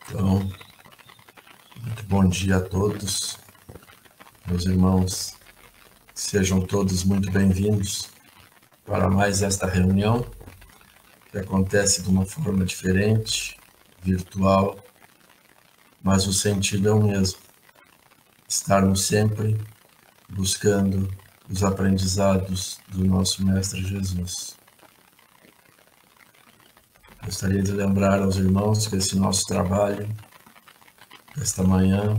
Então, muito bom dia a todos, meus irmãos. Sejam todos muito bem-vindos para mais esta reunião, que acontece de uma forma diferente, virtual, mas o sentido é o mesmo. Estarmos sempre buscando os aprendizados do nosso Mestre Jesus. Gostaria de lembrar aos irmãos que esse nosso trabalho, esta manhã,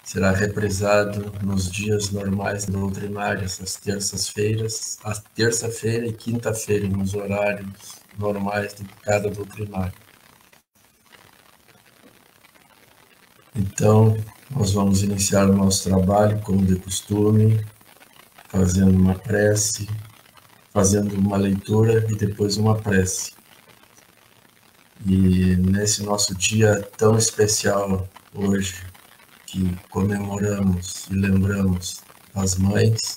será reprisado nos dias normais doutrinários, às terças-feiras, a terça-feira e quinta-feira, nos horários normais de cada doutrinário. Então, nós vamos iniciar o nosso trabalho, como de costume, fazendo uma prece, fazendo uma leitura e depois uma prece. E nesse nosso dia tão especial hoje, que comemoramos e lembramos as mães,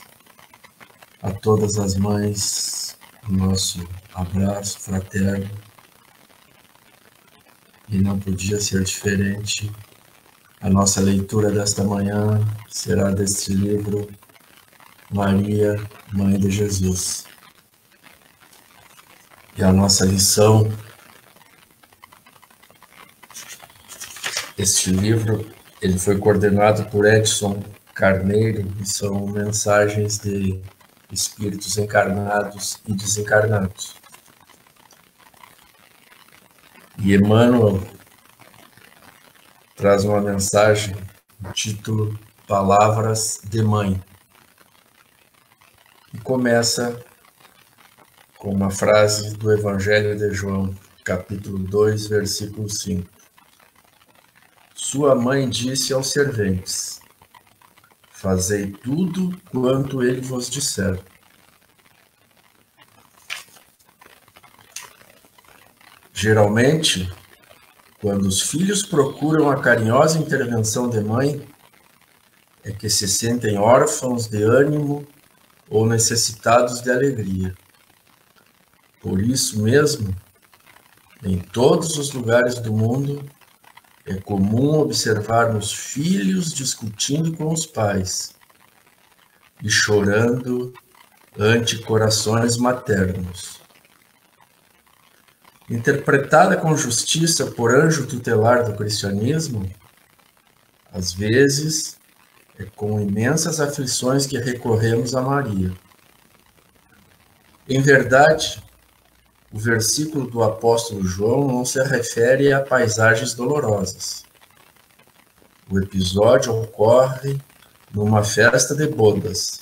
a todas as mães, o nosso abraço fraterno. E não podia ser diferente. A nossa leitura desta manhã será deste livro, Maria, Mãe de Jesus. E a nossa lição, este livro, ele foi coordenado por Edson Carneiro e são mensagens de espíritos encarnados e desencarnados. E Emmanuel traz uma mensagem, o título Palavras de Mãe. E começa com uma frase do Evangelho de João, capítulo 2, versículo 5. Sua mãe disse aos serventes: fazei tudo quanto ele vos disser. Geralmente, quando os filhos procuram a carinhosa intervenção de mãe, é que se sentem órfãos de ânimo ou necessitados de alegria. Por isso mesmo, em todos os lugares do mundo, é comum observarmos filhos discutindo com os pais e chorando ante corações maternos. Interpretada com justiça por anjo tutelar do cristianismo, às vezes é com imensas aflições que recorremos a Maria. Em verdade, o versículo do apóstolo João não se refere a paisagens dolorosas. O episódio ocorre numa festa de bodas,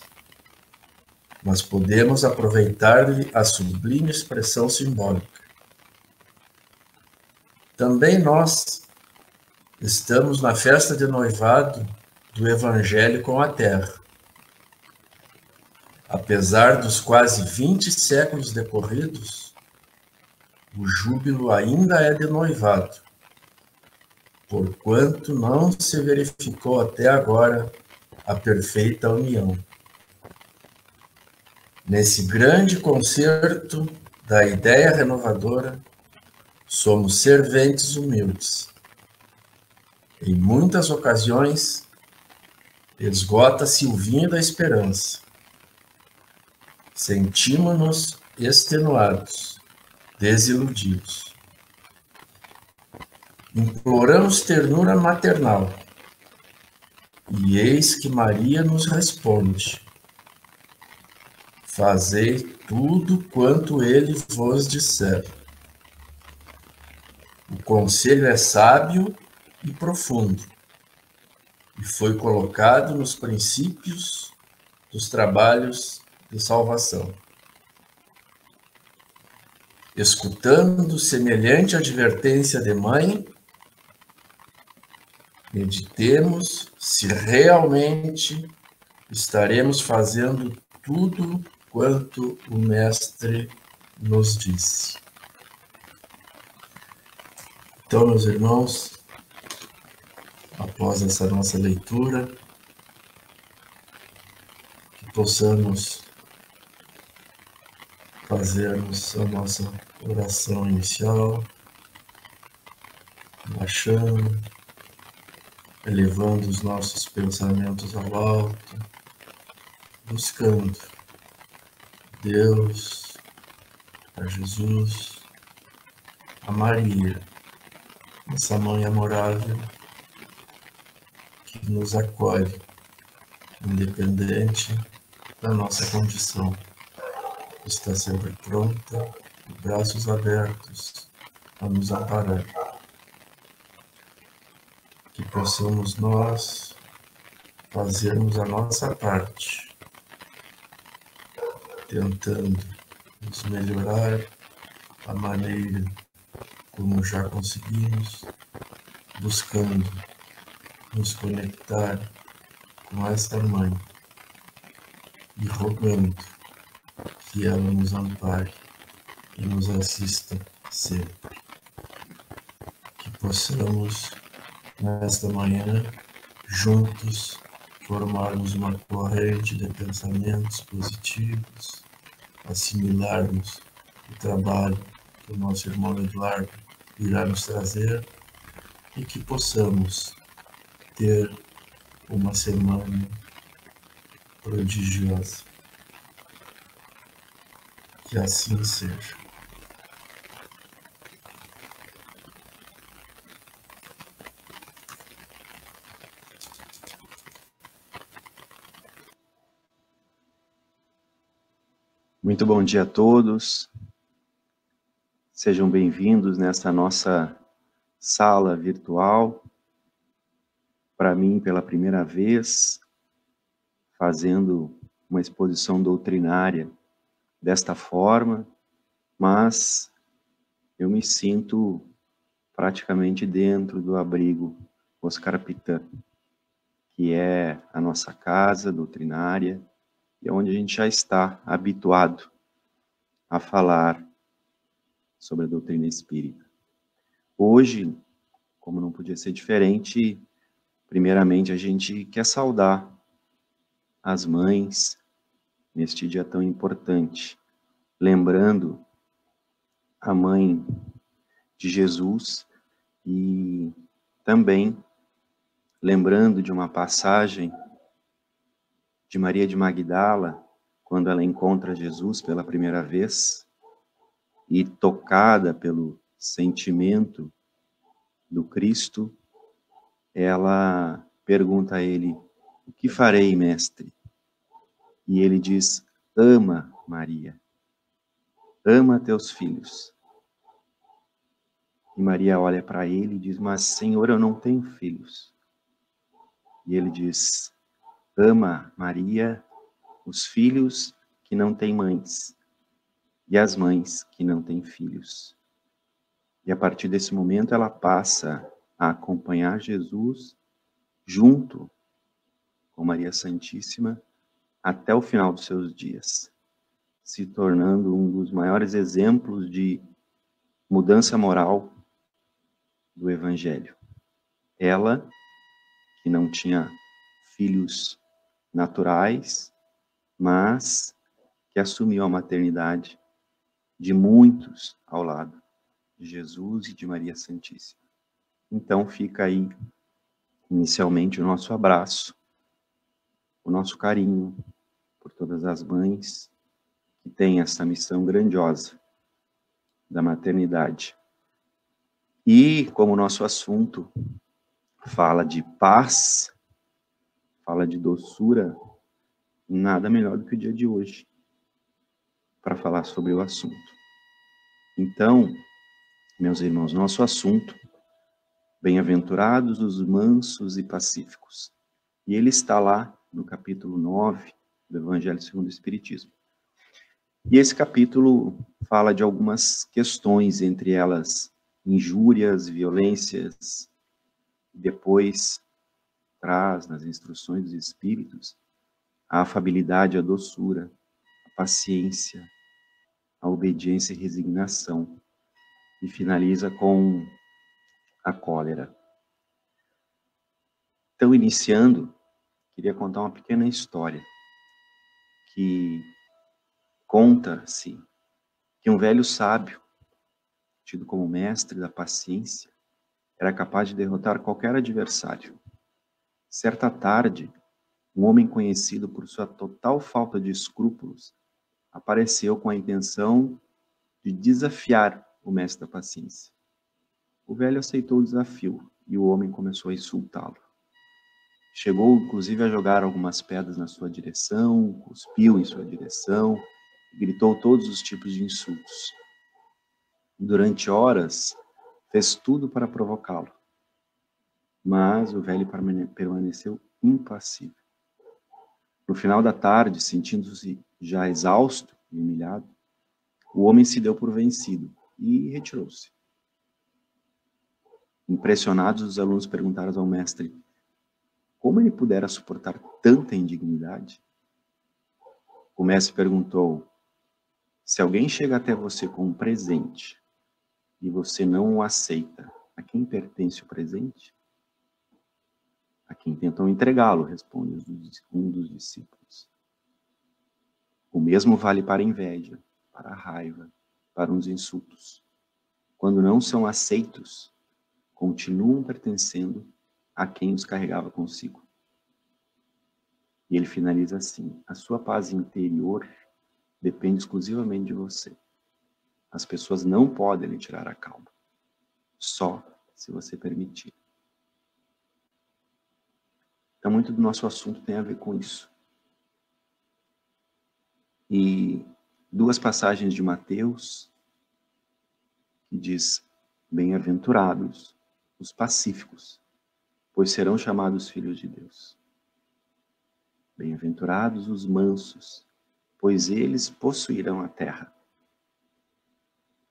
mas podemos aproveitar-lhe a sublime expressão simbólica. Também nós estamos na festa de noivado do Evangelho com a Terra. Apesar dos quase 20 séculos decorridos, o júbilo ainda é de noivado, porquanto não se verificou até agora a perfeita união. Nesse grande concerto da ideia renovadora, somos serventes humildes. Em muitas ocasiões, esgota-se o vinho da esperança. Sentimos-nos extenuados, desiludidos. Imploramos ternura maternal. E eis que Maria nos responde: fazei tudo quanto ele vos disser. O conselho é sábio e profundo, e foi colocado nos princípios dos trabalhos de salvação. Escutando semelhante advertência de mãe, meditemos se realmente estaremos fazendo tudo quanto o Mestre nos disse. Então, meus irmãos, após essa nossa leitura, que possamos fazermos a nossa oração inicial, baixando, elevando os nossos pensamentos ao alto, buscando Deus, a Jesus, a Maria, essa mãe amorável que nos acolhe, independente da nossa condição. Está sempre pronta, de braços abertos, a nos amparar. Que possamos nós fazermos a nossa parte, tentando nos melhorar a maneira como já conseguimos, buscando nos conectar com esta mãe e rogando que ela nos ampare e nos assista sempre. Que possamos, nesta manhã, juntos, formarmos uma corrente de pensamentos positivos, assimilarmos o trabalho que o nosso irmão Eduardo irá nos trazer e que possamos ter uma semana prodigiosa. Que assim seja. Muito bom dia a todos. Sejam bem-vindos nessa nossa sala virtual. Para mim, pela primeira vez, fazendo uma exposição doutrinária desta forma, mas eu me sinto praticamente dentro do abrigo Oscar Pitã, que é a nossa casa doutrinária e onde a gente já está habituado a falar sobre a doutrina espírita. Hoje, como não podia ser diferente, primeiramente a gente quer saudar as mães neste dia tão importante, lembrando a mãe de Jesus e também lembrando de uma passagem de Maria de Magdala, quando ela encontra Jesus pela primeira vez e tocada pelo sentimento do Cristo, ela pergunta a ele: "O que farei, mestre?" E ele diz: "Ama, Maria, ama teus filhos." E Maria olha para ele e diz: "Mas, Senhor, eu não tenho filhos." E ele diz: "Ama, Maria, os filhos que não têm mães e as mães que não têm filhos." E a partir desse momento ela passa a acompanhar Jesus junto com Maria Santíssima até o final dos seus dias, se tornando um dos maiores exemplos de mudança moral do Evangelho. Ela, que não tinha filhos naturais, mas que assumiu a maternidade de muitos ao lado de Jesus e de Maria Santíssima. Então fica aí, inicialmente, o nosso abraço, o nosso carinho por todas as mães que têm essa missão grandiosa da maternidade. E, como o nosso assunto fala de paz, fala de doçura, nada melhor do que o dia de hoje para falar sobre o assunto. Então, meus irmãos, nosso assunto: bem-aventurados os mansos e pacíficos. E ele está lá no capítulo 9 do Evangelho segundo o Espiritismo. E esse capítulo fala de algumas questões, entre elas injúrias, violências, e depois traz nas instruções dos Espíritos a afabilidade, a doçura, a paciência, a obediência e resignação, e finaliza com a cólera. Então, iniciando, queria contar uma pequena história que conta-se que um velho sábio, tido como mestre da paciência, era capaz de derrotar qualquer adversário. Certa tarde, um homem conhecido por sua total falta de escrúpulos apareceu com a intenção de desafiar o mestre da paciência. O velho aceitou o desafio e o homem começou a insultá-lo. Chegou, inclusive, a jogar algumas pedras na sua direção, cuspiu em sua direção e gritou todos os tipos de insultos. Durante horas, fez tudo para provocá-lo. Mas o velho permaneceu impassível. No final da tarde, sentindo-se já exausto e humilhado, o homem se deu por vencido e retirou-se. Impressionados, os alunos perguntaram ao mestre como ele pudera suportar tanta indignidade. O mestre perguntou: se alguém chega até você com um presente e você não o aceita, a quem pertence o presente? A quem tentou entregá-lo, responde um dos discípulos. O mesmo vale para a inveja, para a raiva, para os insultos. Quando não são aceitos, continuam pertencendo a quem os carregava consigo. E ele finaliza assim: a sua paz interior depende exclusivamente de você. As pessoas não podem lhe tirar a calma, só se você permitir. Então, muito do nosso assunto tem a ver com isso. E duas passagens de Mateus que diz: bem-aventurados os pacíficos, pois serão chamados filhos de Deus. Bem-aventurados os mansos, pois eles possuirão a terra.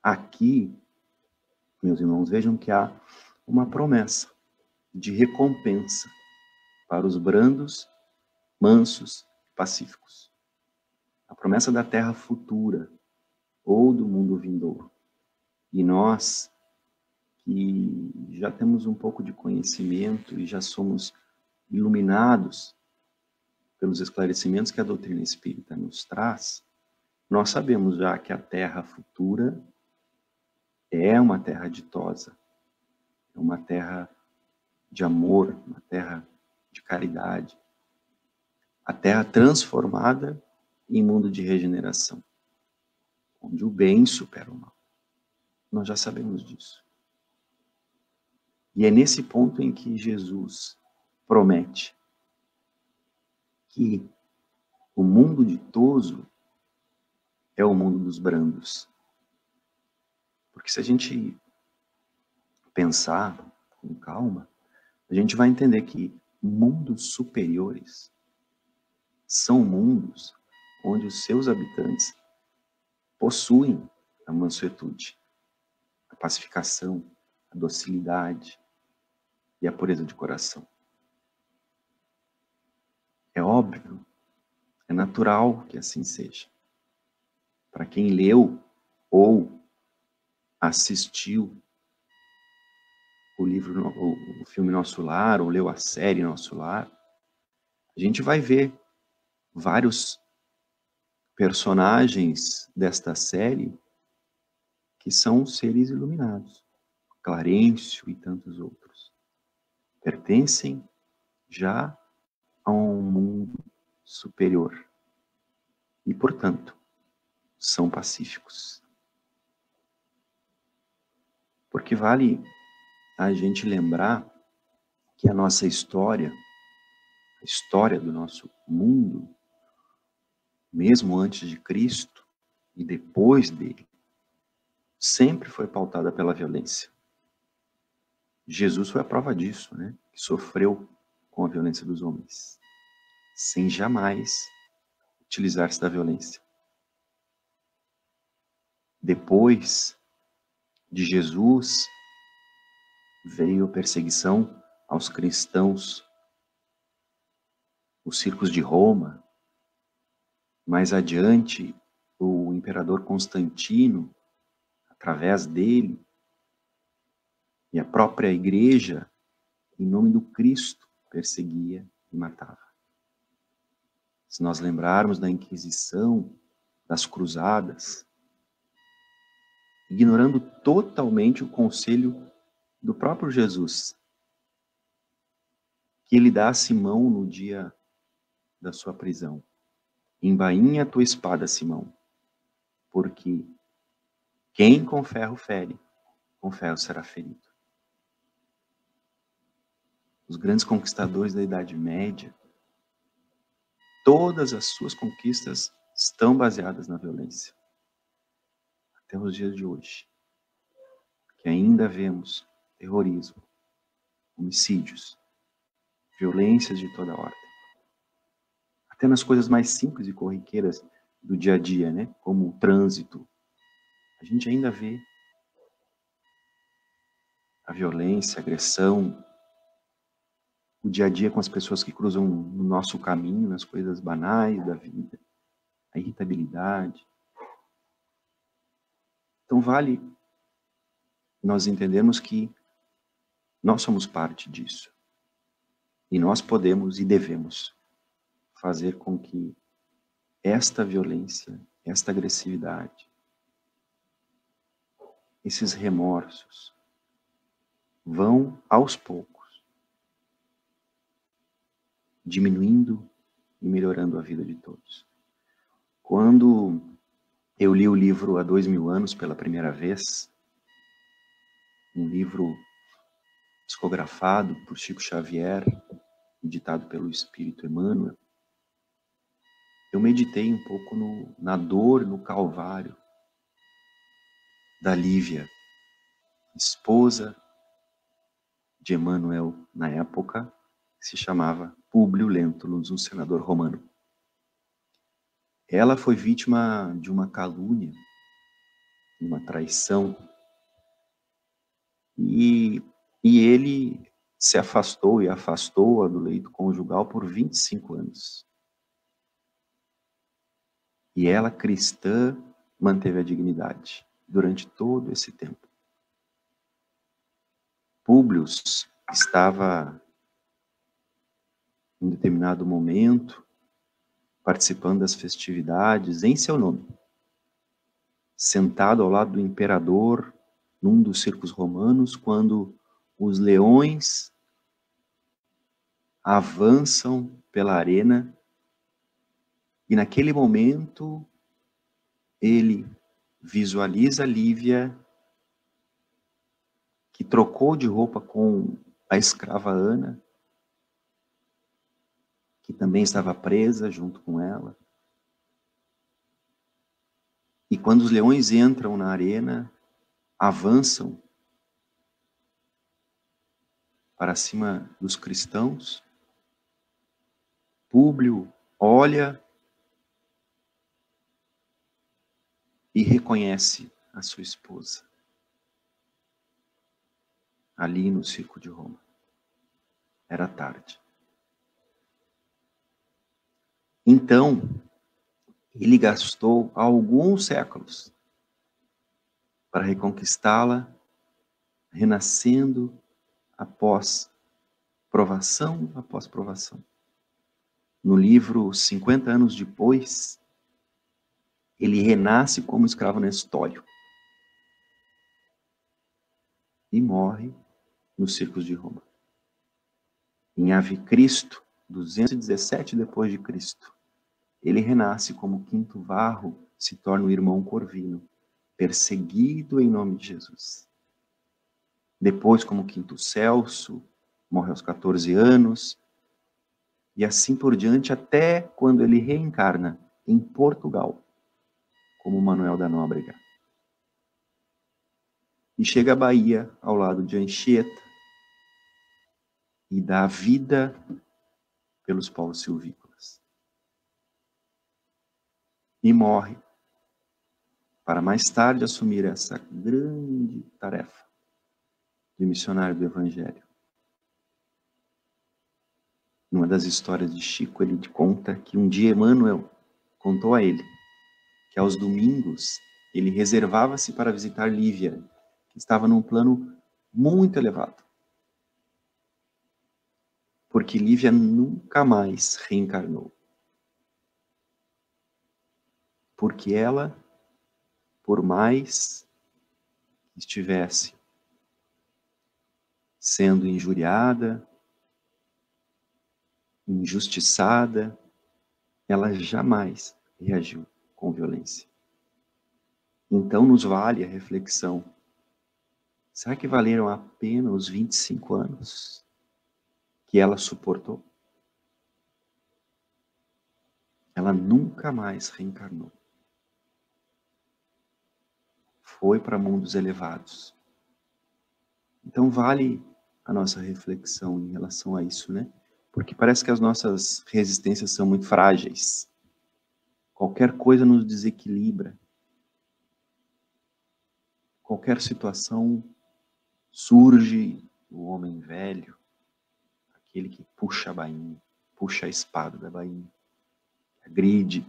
Aqui, meus irmãos, vejam que há uma promessa de recompensa para os brandos, mansos e pacíficos. A promessa da terra futura ou do mundo vindouro. E nós, que já temos um pouco de conhecimento e já somos iluminados pelos esclarecimentos que a doutrina espírita nos traz, nós sabemos já que a terra futura é uma terra ditosa, é uma terra de amor, uma terra de caridade, a terra transformada em mundo de regeneração, onde o bem supera o mal. Nós já sabemos disso. E é nesse ponto em que Jesus promete que o mundo ditoso é o mundo dos brandos. Porque se a gente pensar com calma, a gente vai entender que mundos superiores são mundos onde os seus habitantes possuem a mansuetude, a pacificação, a docilidade e a pureza de coração. É óbvio, é natural que assim seja. Para quem leu ou assistiu o filme Nosso Lar, ou leu a série Nosso Lar, a gente vai ver vários personagens desta série que são seres iluminados. Clarencio e tantos outros. Pertencem já a um mundo superior. E, portanto, são pacíficos. Porque vale a gente lembrar que a nossa história, a história do nosso mundo, mesmo antes de Cristo e depois dele, sempre foi pautada pela violência. Jesus foi a prova disso, né? Que sofreu com a violência dos homens, sem jamais utilizar-se da violência. Depois de Jesus, veio a perseguição aos cristãos, os circos de Roma. Mais adiante, o imperador Constantino, através dele, e a própria igreja, em nome do Cristo, perseguia e matava. Se nós lembrarmos da Inquisição, das Cruzadas, ignorando totalmente o conselho do próprio Jesus, que ele dá a Simão no dia da sua prisão. Embainha a tua espada, Simão, porque quem com ferro fere, com ferro será ferido. Os grandes conquistadores da Idade Média, todas as suas conquistas estão baseadas na violência. Até os dias de hoje, que ainda vemos terrorismo, homicídios, violências de toda ordem. Até nas coisas mais simples e corriqueiras do dia a dia, né? Como o trânsito, a gente ainda vê a violência, a agressão, o dia a dia com as pessoas que cruzam no nosso caminho, nas coisas banais da vida, a irritabilidade. Então vale nós entendermos que nós somos parte disso. E nós podemos e devemos fazer com que esta violência, esta agressividade, esses remorsos vão aos poucos diminuindo e melhorando a vida de todos. Quando eu li o livro Há 2000 anos pela primeira vez, um livro psicografado por Chico Xavier, editado pelo Espírito Emmanuel, eu meditei um pouco na dor, no calvário da Lívia, esposa de Emmanuel na época, que se chamava Públio Lentulus, um senador romano. Ela foi vítima de uma calúnia, de uma traição, e ele se afastou e afastou-a do leito conjugal por 25 anos. E ela, cristã, manteve a dignidade durante todo esse tempo. Públio estava, em determinado momento, participando das festividades em seu nome, sentado ao lado do imperador, num dos circos romanos, quando os leões avançam pela arena, e naquele momento ele visualiza Lívia, que trocou de roupa com a escrava Ana, que também estava presa junto com ela. E quando os leões entram na arena, avançam para cima dos cristãos, Públio olha e reconhece a sua esposa ali no circo de Roma. Era tarde. Então, ele gastou alguns séculos para reconquistá-la, renascendo após provação após provação. No livro 50 anos depois, ele renasce como escravo Nestório e morre nos circos de Roma. Em Ave Cristo, 217 depois de Cristo, ele renasce como Quinto Varro, se torna o irmão Corvino, perseguido em nome de Jesus. Depois, como Quinto Celso, morre aos 14 anos, e assim por diante, até quando ele reencarna em Portugal, como Manuel da Nóbrega. E chega à Bahia, ao lado de Anchieta, e dá vida pelos povos silvícolas. E morre, para mais tarde assumir essa grande tarefa de missionário do Evangelho. Numa das histórias de Chico, ele conta que um dia Emmanuel contou a ele que aos domingos ele reservava-se para visitar Lívia, que estava num plano muito elevado. Porque Lívia nunca mais reencarnou. Porque ela, por mais que estivesse sendo injuriada, injustiçada, ela jamais reagiu com violência. Então nos vale a reflexão. Será que valeram a pena os 25 anos que ela suportou? Ela nunca mais reencarnou. Foi para mundos elevados. Então vale a nossa reflexão em relação a isso, né? Porque parece que as nossas resistências são muito frágeis. Qualquer coisa nos desequilibra. Qualquer situação surge o homem velho, aquele que puxa a bainha, puxa a espada da bainha, agride.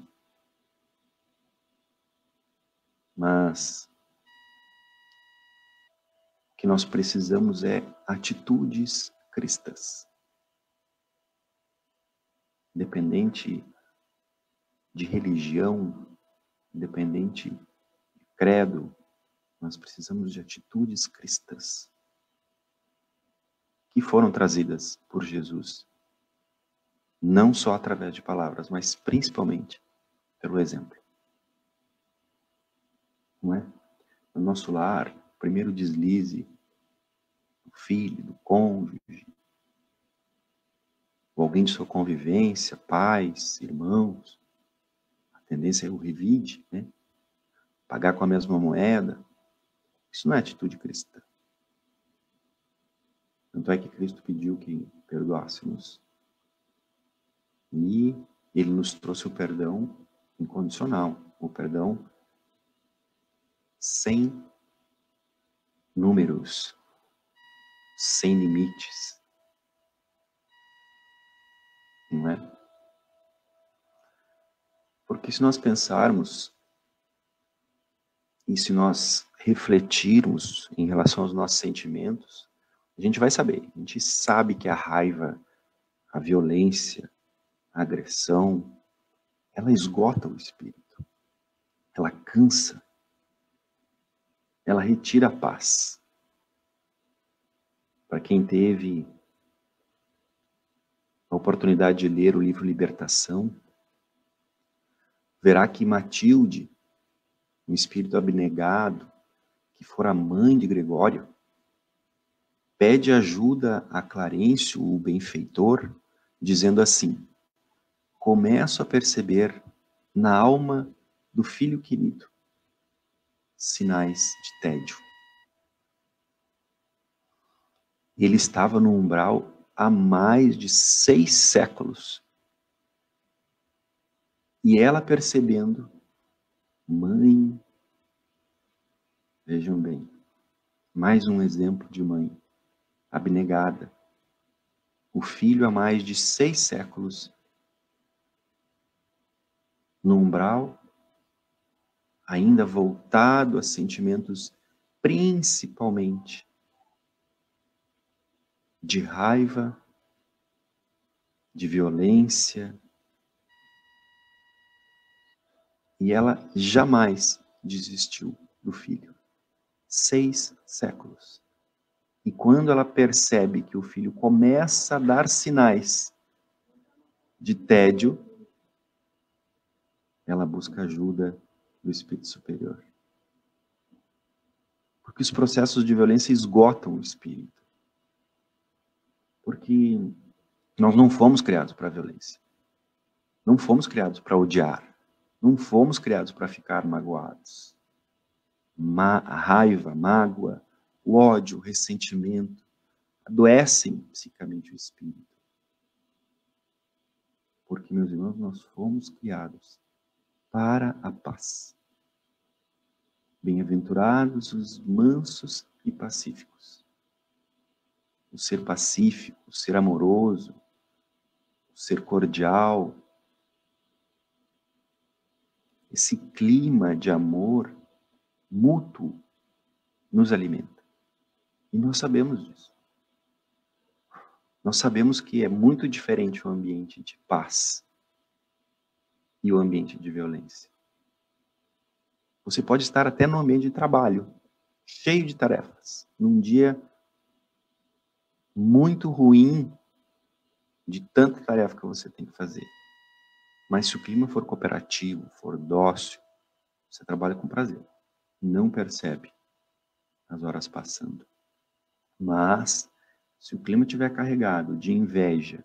Mas o que nós precisamos é atitudes cristãs. Independente de religião, independente de credo, nós precisamos de atitudes cristãs que foram trazidas por Jesus, não só através de palavras, mas principalmente pelo exemplo. Não é? No nosso lar, o primeiro deslize do filho, do cônjuge, ou alguém de sua convivência, pais, irmãos, a tendência é o revide, né? Pagar com a mesma moeda. Isso não é atitude cristã. Tanto é que Cristo pediu que perdoássemos. E Ele nos trouxe o perdão incondicional, o perdão sem números, sem limites. Não é? Porque se nós pensarmos e se nós refletirmos em relação aos nossos sentimentos, a gente vai saber. A gente sabe que a raiva, a violência, a agressão, ela esgota o espírito. Ela cansa. Ela retira a paz. Para quem teve a oportunidade de ler o livro Libertação, verá que Matilde, um espírito abnegado, que fora mãe de Gregório, pede ajuda a Clarencio, o benfeitor, dizendo assim: começo a perceber na alma do filho querido sinais de tédio. Ele estava no umbral há mais de 6 séculos. E ela percebendo, mãe, vejam bem, mais um exemplo de mãe abnegada. O filho há mais de 6 séculos, no umbral, ainda voltado a sentimentos principalmente de raiva, de violência. E ela jamais desistiu do filho. 6 séculos. E quando ela percebe que o filho começa a dar sinais de tédio, ela busca ajuda do Espírito Superior. Porque os processos de violência esgotam o espírito. Porque nós não fomos criados para a violência. Não fomos criados para odiar. Não fomos criados para ficar magoados. A raiva, mágoa, o ódio, o ressentimento adoecem psicamente o espírito. Porque, meus irmãos, nós fomos criados para a paz. Bem-aventurados os mansos e pacíficos. O ser pacífico, o ser amoroso, o ser cordial. Esse clima de amor mútuo nos alimenta. E nós sabemos disso. Nós sabemos que é muito diferente o ambiente de paz e o ambiente de violência. Você pode estar até no ambiente de trabalho, cheio de tarefas. Num dia muito ruim de tanta tarefa que você tem que fazer. Mas se o clima for cooperativo, for dócil, você trabalha com prazer. Não percebe as horas passando. Mas, se o clima estiver carregado de inveja,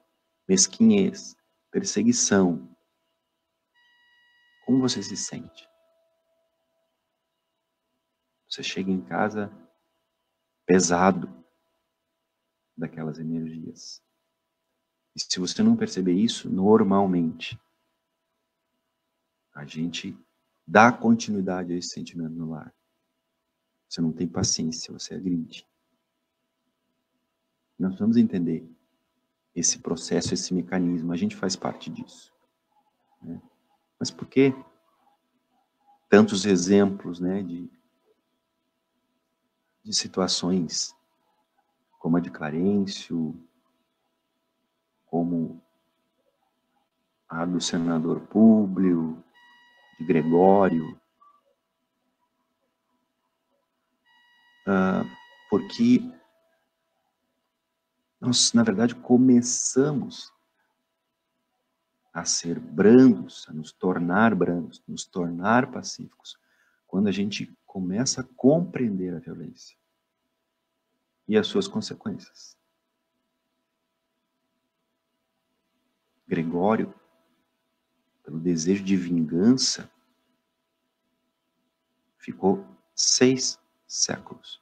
mesquinhez, perseguição, como você se sente? Você chega em casa pesado daquelas energias. E se você não perceber isso, normalmente, a gente dá continuidade a esse sentimento no lar. Você não tem paciência, você agride. Nós vamos entender esse processo, esse mecanismo. A gente faz parte disso. Né? Mas por que tantos exemplos, né, de situações como a de Clarencio, como a do senador Públio, de Gregório? Porque nós, na verdade, começamos a ser brandos, a nos tornar pacíficos, quando a gente começa a compreender a violência e as suas consequências. Gregório, pelo desejo de vingança, ficou 6 séculos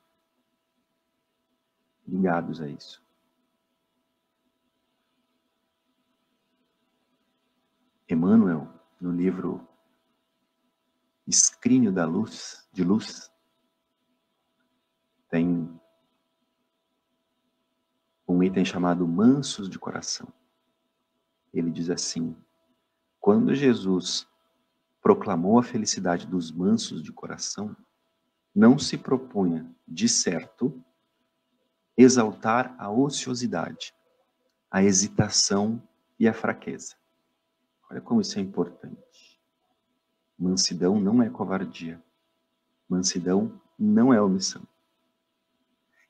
ligados a isso. Emmanuel, no livro Escrínio de Luz, tem um item chamado Mansos de Coração. Ele diz assim: quando Jesus proclamou a felicidade dos mansos de coração, não se propunha, de certo, exaltar a ociosidade, a hesitação e a fraqueza. Olha como isso é importante. Mansidão não é covardia. Mansidão não é omissão.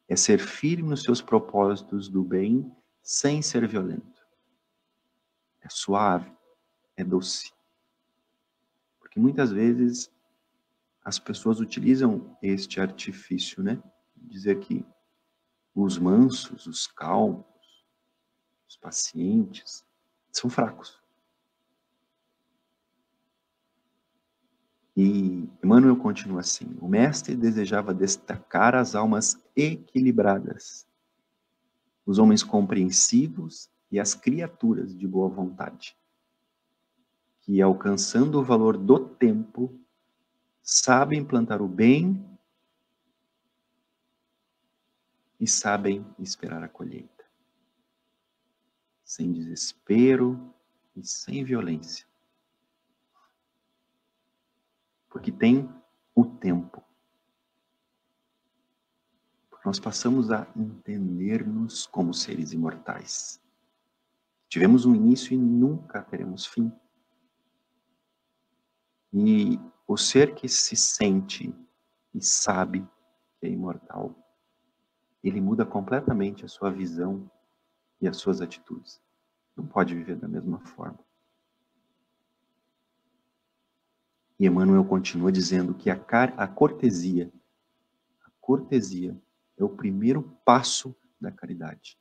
É ser firme nos seus propósitos do bem sem ser violento. É suave, é doce. Porque muitas vezes as pessoas utilizam este artifício, né? Dizer que os mansos, os calmos, os pacientes, são fracos. E Emmanuel continua assim: o mestre desejava destacar as almas equilibradas, os homens compreensivos e as criaturas de boa vontade, que, alcançando o valor do tempo, sabem plantar o bem e sabem esperar a colheita, sem desespero e sem violência. Porque tem o tempo. Porque nós passamos a entender-nos como seres imortais. Tivemos um início e nunca teremos fim. E o ser que se sente e sabe que é imortal, ele muda completamente a sua visão e as suas atitudes. Não pode viver da mesma forma. E Emmanuel continua dizendo que a cortesia é o primeiro passo da caridade.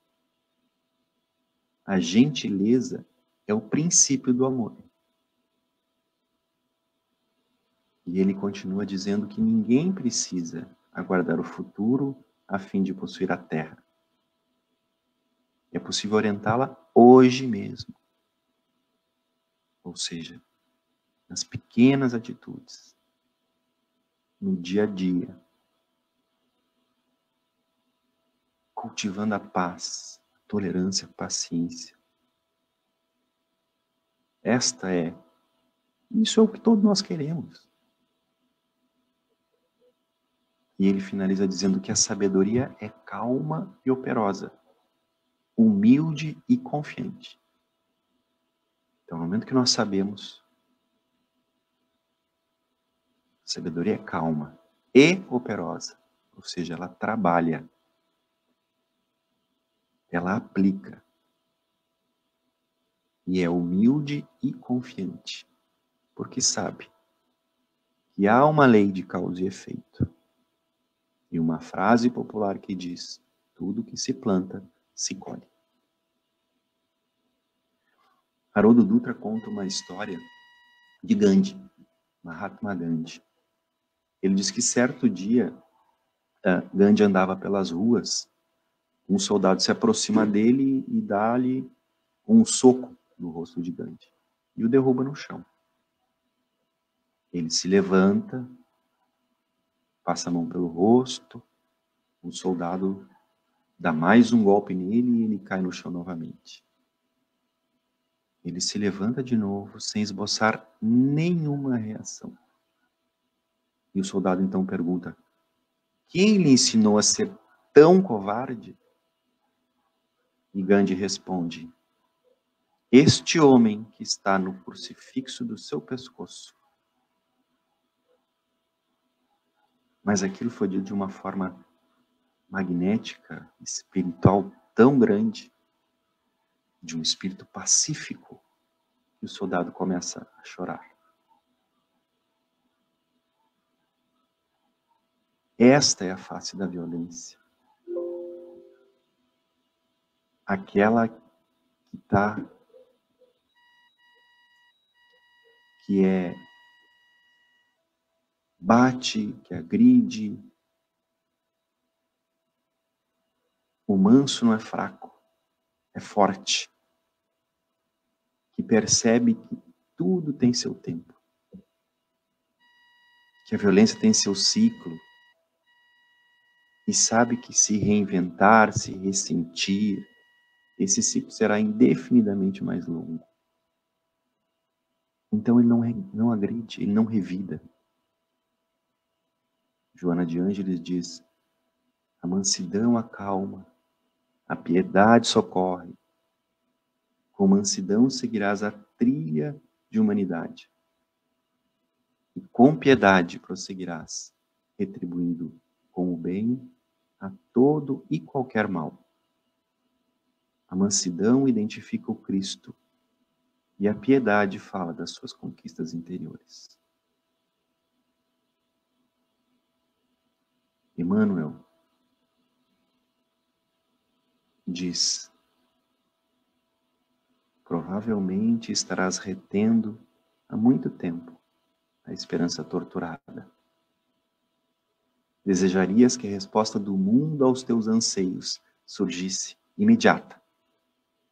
A gentileza é o princípio do amor. E ele continua dizendo que ninguém precisa aguardar o futuro a fim de possuir a terra. É possível orientá-la hoje mesmo. Ou seja, nas pequenas atitudes, no dia a dia, cultivando a paz, a tolerância, a paciência. Isso é o que todos nós queremos. E ele finaliza dizendo que a sabedoria é calma e operosa, humilde e confiante. Então, no momento que nós sabemos, a sabedoria é calma e operosa, ou seja, ela trabalha. ela aplica. E é humilde e confiante, porque sabe que há uma lei de causa e efeito. E uma frase popular que diz: tudo que se planta, se colhe. Haroldo Dutra conta uma história de Gandhi, Mahatma Gandhi. Ele diz que certo dia, Gandhi andava pelas ruas, um soldado se aproxima dele e dá-lhe um soco no rosto de Gandhi e o derruba no chão. Ele se levanta, passa a mão pelo rosto, o soldado dá mais um golpe nele e ele cai no chão novamente. Ele se levanta de novo, sem esboçar nenhuma reação. E o soldado então pergunta: quem lhe ensinou a ser tão covarde? E Gandhi responde: este homem que está no crucifixo do seu pescoço. Mas aquilo foi dito de uma forma magnética, espiritual tão grande, de um espírito pacífico, que o soldado começa a chorar. Esta é a face da violência. Aquela que bate, que agride. O manso não é fraco, é forte. Que percebe que tudo tem seu tempo. Que a violência tem seu ciclo. E sabe que se reinventar, se ressentir, esse ciclo será indefinidamente mais longo. Então ele não agride, ele não revida. Joana de Ângeles diz: a mansidão acalma, a piedade socorre. Com mansidão seguirás a trilha de humanidade. E com piedade prosseguirás, retribuindo com o bem a todo e qualquer mal. A mansidão identifica o Cristo e a piedade fala das suas conquistas interiores. Emmanuel diz: provavelmente estarás retendo há muito tempo a esperança torturada. Desejarias que a resposta do mundo aos teus anseios surgisse imediata,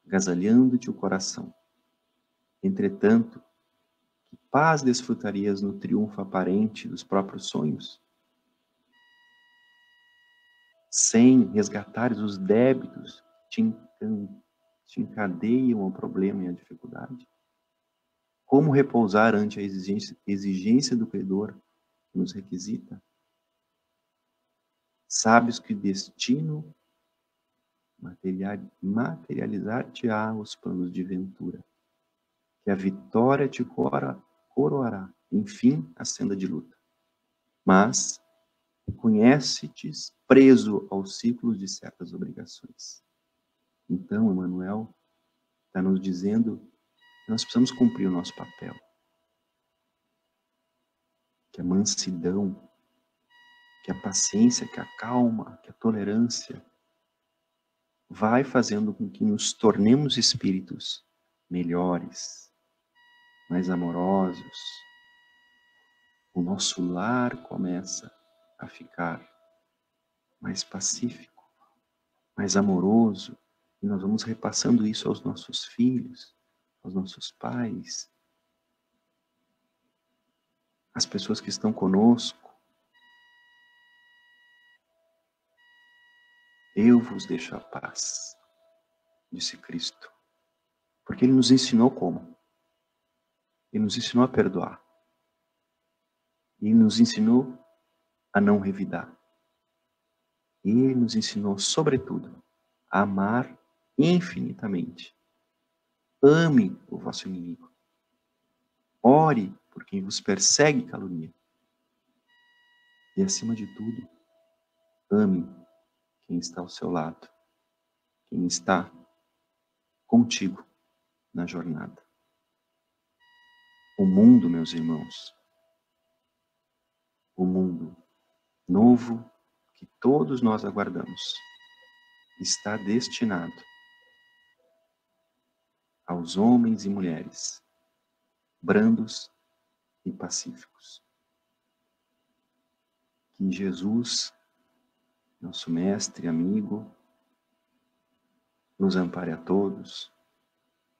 agasalhando-te o coração. Entretanto, que paz desfrutarias no triunfo aparente dos próprios sonhos? Sem resgatares os débitos que te encadeiam ao problema e à dificuldade? Como repousar ante a exigência do credor que nos requisita? Sabes que o destino materializar-te-á os planos de ventura, que a vitória te coroará, enfim, a senda de luta. Mas reconhece-te preso aos ciclos de certas obrigações. Então, Emmanuel está nos dizendo que nós precisamos cumprir o nosso papel. Que a mansidão, que a paciência, que a calma, que a tolerância vai fazendo com que nos tornemos espíritos melhores, mais amorosos. O nosso lar começa a ficar mais pacífico, mais amoroso, e nós vamos repassando isso aos nossos filhos, aos nossos pais, às pessoas que estão conosco. Eu vos deixo a paz, disse Cristo, porque Ele nos ensinou como. Ele nos ensinou a perdoar. Ele nos ensinou a não revidar. Ele nos ensinou, sobretudo, a amar infinitamente. Ame o vosso inimigo. Ore por quem vos persegue e calunia. E, acima de tudo, ame quem está ao seu lado, quem está contigo na jornada. O mundo, meus irmãos, o mundo novo que todos nós aguardamos, está destinado aos homens e mulheres brandos e pacíficos. Que Jesus, nosso mestre, amigo, nos ampare a todos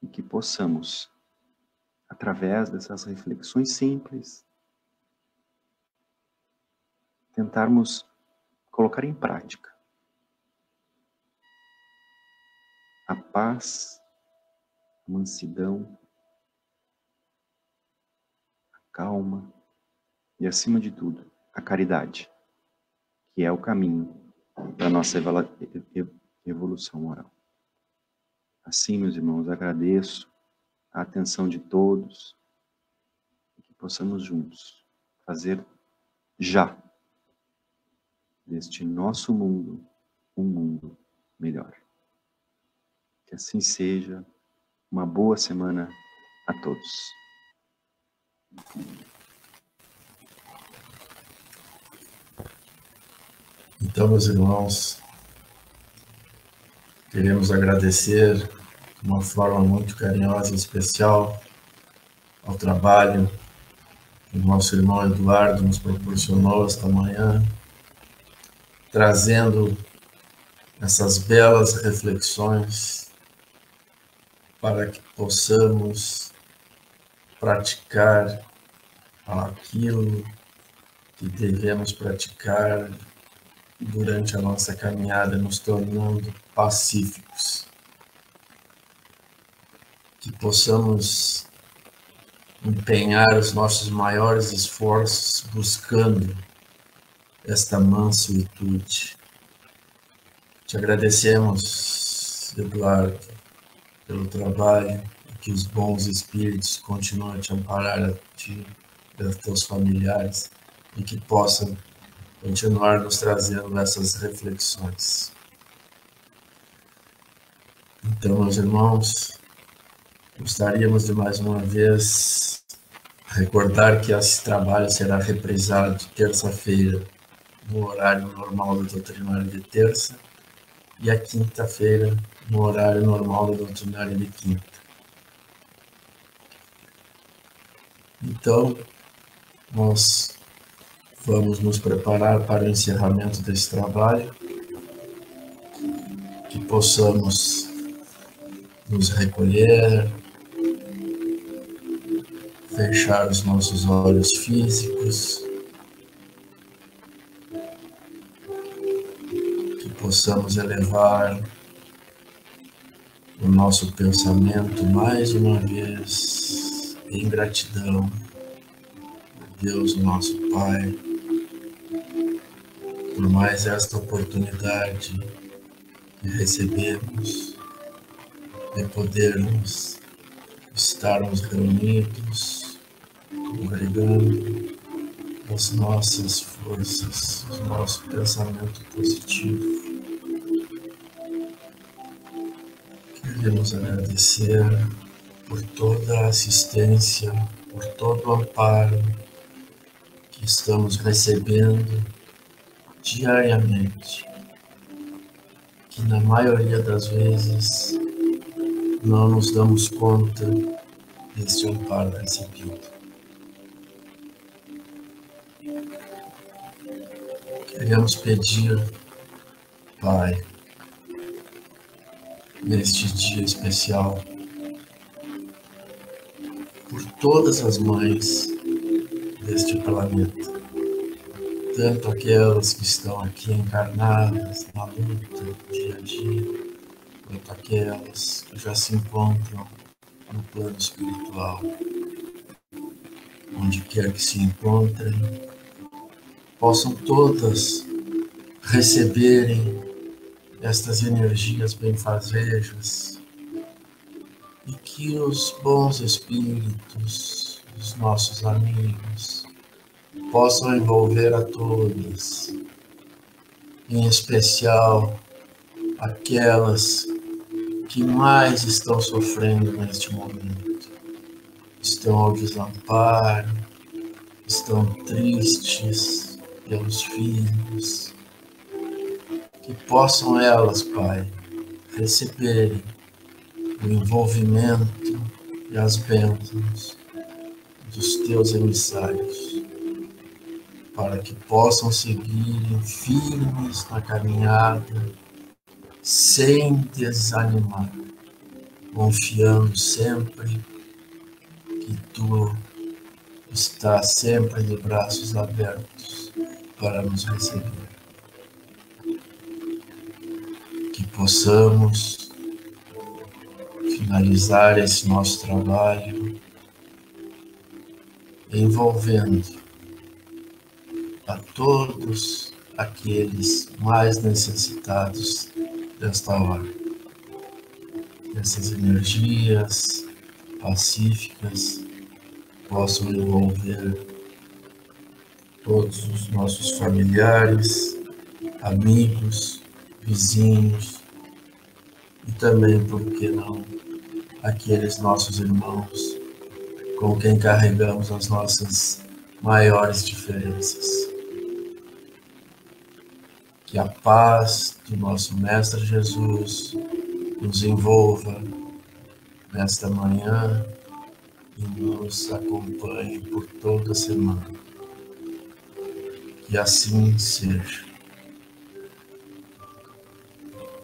e que possamos, através dessas reflexões simples, tentarmos colocar em prática a paz, a mansidão, a calma e, acima de tudo, a caridade, que é o caminho da nossa evolução moral. Assim, meus irmãos, agradeço a atenção de todos e que possamos juntos fazer já deste nosso mundo um mundo melhor. Que assim seja. Uma boa semana a todos. Então, meus irmãos, queremos agradecer de uma forma muito carinhosa e especial ao trabalho que o nosso irmão Eduardo nos proporcionou esta manhã, trazendo essas belas reflexões para que possamos praticar aquilo que devemos praticar durante a nossa caminhada, nos tornando pacíficos. Que possamos empenhar os nossos maiores esforços buscando esta mansuetude. Te agradecemos, Eduardo, pelo trabalho, e que os bons espíritos continuem a te amparar, a ti e aos teus familiares, e que possam continuar nos trazendo essas reflexões. Então, meus irmãos, gostaríamos de mais uma vez recordar que esse trabalho será reprisado terça-feira, no horário normal do doutrinário de terça, e a quinta-feira, no horário normal do doutrinário de quinta. Então, nós vamos nos preparar para o encerramento desse trabalho, que possamos nos recolher, fechar os nossos olhos físicos, que possamos elevar o nosso pensamento mais uma vez em gratidão a Deus, nosso Pai, por mais esta oportunidade que recebemos de podermos estarmos reunidos, congregando as nossas forças, o nosso pensamento positivo. Queremos agradecer por toda a assistência, por todo o amparo que estamos recebendo diariamente, que na maioria das vezes não nos damos conta deste amparo recebido. Queremos pedir, Pai, neste dia especial, por todas as mães deste planeta, tanto aquelas que estão aqui encarnadas na luta dia a dia, quanto aquelas que já se encontram no plano espiritual. Onde quer que se encontrem, possam todas receberem estas energias benfazejas e que os bons espíritos, os nossos amigos, possam envolver a todas, em especial aquelas que mais estão sofrendo neste momento. Estão ao desamparo, estão tristes pelos filhos. Que possam elas, Pai, receberem o envolvimento e as bênçãos dos teus emissários, para que possam seguir firmes na caminhada, sem desanimar, confiando sempre que Tu estás sempre de braços abertos para nos receber. Que possamos finalizar esse nosso trabalho envolvendo a todos aqueles mais necessitados desta hora. Essas energias pacíficas possam envolver todos os nossos familiares, amigos, vizinhos e também, por que não, aqueles nossos irmãos com quem carregamos as nossas maiores diferenças. Que a paz do nosso Mestre Jesus nos envolva nesta manhã e nos acompanhe por toda a semana. Que assim seja.